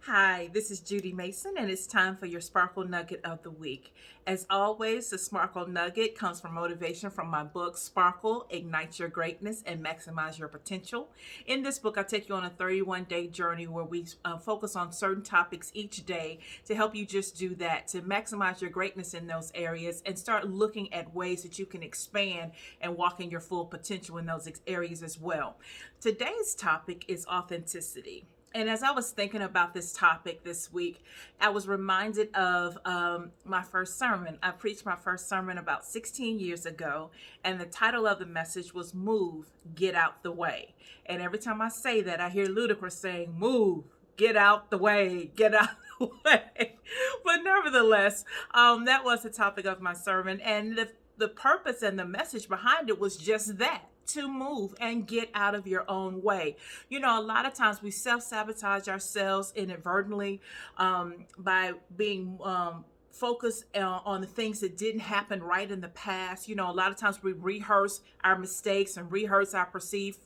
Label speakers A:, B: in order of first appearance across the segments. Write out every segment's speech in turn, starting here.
A: Hi, this is Judy Mason, and it's time for your Sparkle Nugget of the Week. As always, the Sparkle Nugget comes from motivation from my book, Sparkle, Ignite Your Greatness and Maximize Your Potential. In this book, I take you on a 31-day journey where we focus on certain topics each day to help you just do that, to maximize your greatness in those areas and start looking at ways that you can expand and walk in your full potential in those areas as well. Today's topic is authenticity. And as I was thinking about this topic this week, I was reminded of my first sermon. I preached my first sermon about 16 years ago, and the title of the message was Move, Get Out the Way. And every time I say that, I hear Ludacris saying, Move, get out the way, get out the way. But nevertheless, that was the topic of my sermon. And the purpose and the message behind it was just that, to move and get out of your own way. You know, a lot of times we self-sabotage ourselves inadvertently by being focused on the things that didn't happen right in the past. You know, a lot of times we rehearse our mistakes and rehearse our perceived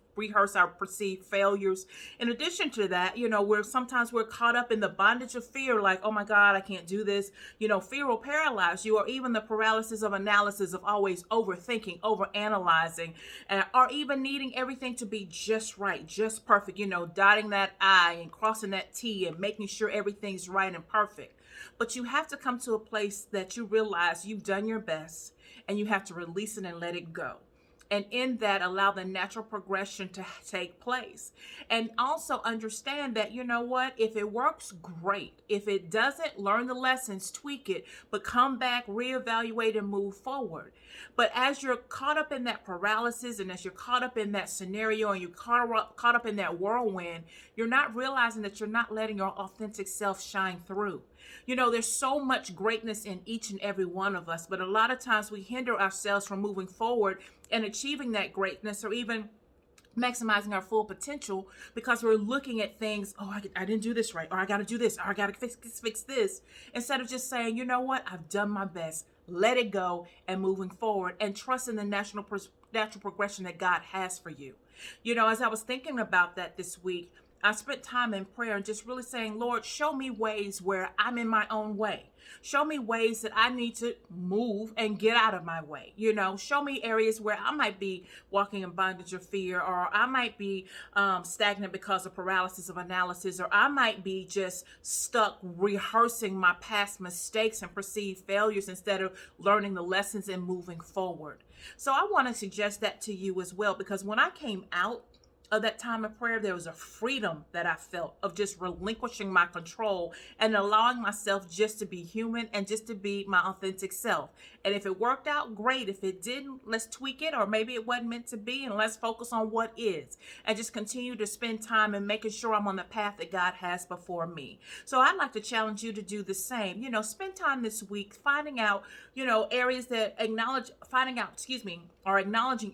A: failures. In addition to that, you know, sometimes we're caught up in the bondage of fear, like, oh my God, I can't do this. You know, fear will paralyze you, or even the paralysis of analysis of always overthinking, overanalyzing, or even needing everything to be just right, just perfect, you know, dotting that I and crossing that T and making sure everything's right and perfect. But you have to come to a place that you realize you've done your best and you have to release it and let it go. And in that, allow the natural progression to take place. And also understand that, you know what, if it works, great. If it doesn't, learn the lessons, tweak it, but come back, reevaluate, and move forward. But as you're caught up in that paralysis, and as you're caught up in that scenario, and you're caught up in that whirlwind, you're not realizing that you're not letting your authentic self shine through. You know, there's so much greatness in each and every one of us, but a lot of times we hinder ourselves from moving forward and achieving that greatness, or even maximizing our full potential, because we're looking at things, oh, I didn't do this right, or I got to do this, or I got to fix this, instead of just saying, you know what, I've done my best, let it go, and moving forward, and trust in the natural progression that God has for you. You know, as I was thinking about that this week, I spent time in prayer and just really saying, Lord, show me ways where I'm in my own way. Show me ways that I need to move and get out of my way. You know, show me areas where I might be walking in bondage of fear, or I might be stagnant because of paralysis of analysis, or I might be just stuck rehearsing my past mistakes and perceived failures instead of learning the lessons and moving forward. So I want to suggest that to you as well, because when I came out of that time of prayer, there was a freedom that I felt of just relinquishing my control and allowing myself just to be human and just to be my authentic self. And if it worked out, great. If it didn't, let's tweak it, or maybe it wasn't meant to be, and let's focus on what is, and just continue to spend time and making sure I'm on the path that God has before me. So I'd like to challenge you to do the same. You know, spend time this week finding out, you know, areas that acknowledging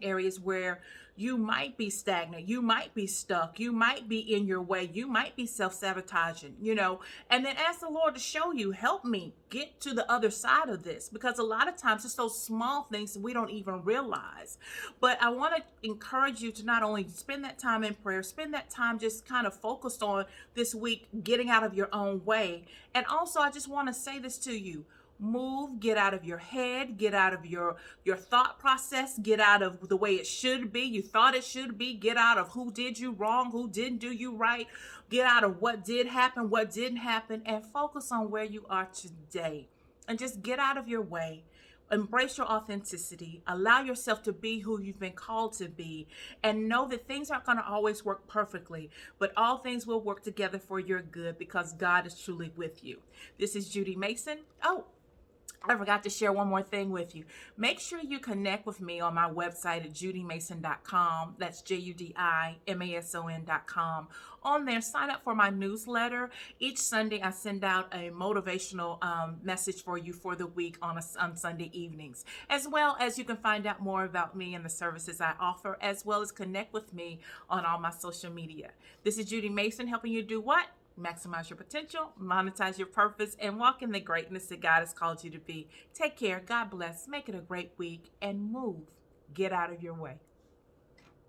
A: areas where you might be stagnant, you might be stuck, you might be in your way, you might be self-sabotaging, you know, and then ask the Lord to show you, help me get to the other side of this, because a lot of times it's those small things that we don't even realize. But I want to encourage you to not only spend that time in prayer, spend that time just kind of focused on this week, getting out of your own way. And also, I just want to say this to you. Move, get out of your head, get out of your thought process, get out of the way it should be, you thought it should be, get out of who did you wrong, who didn't do you right, get out of what did happen, what didn't happen, and focus on where you are today. And just get out of your way. Embrace your authenticity, allow yourself to be who you've been called to be, and know that things aren't going to always work perfectly, but all things will work together for your good, because God is truly with you. This is Judy Mason. Oh, I forgot to share one more thing with you. Make sure you connect with me on my website at judymason.com. That's JUDIMASON.com. On there, sign up for my newsletter. Each Sunday, I send out a motivational message for you for the week on Sunday evenings. As well as you can find out more about me and the services I offer, as well as connect with me on all my social media. This is Judy Mason, helping you do what? Maximize your potential, monetize your purpose, and walk in the greatness that God has called you to be. Take care. God bless. Make it a great week, and move. Get out of your way.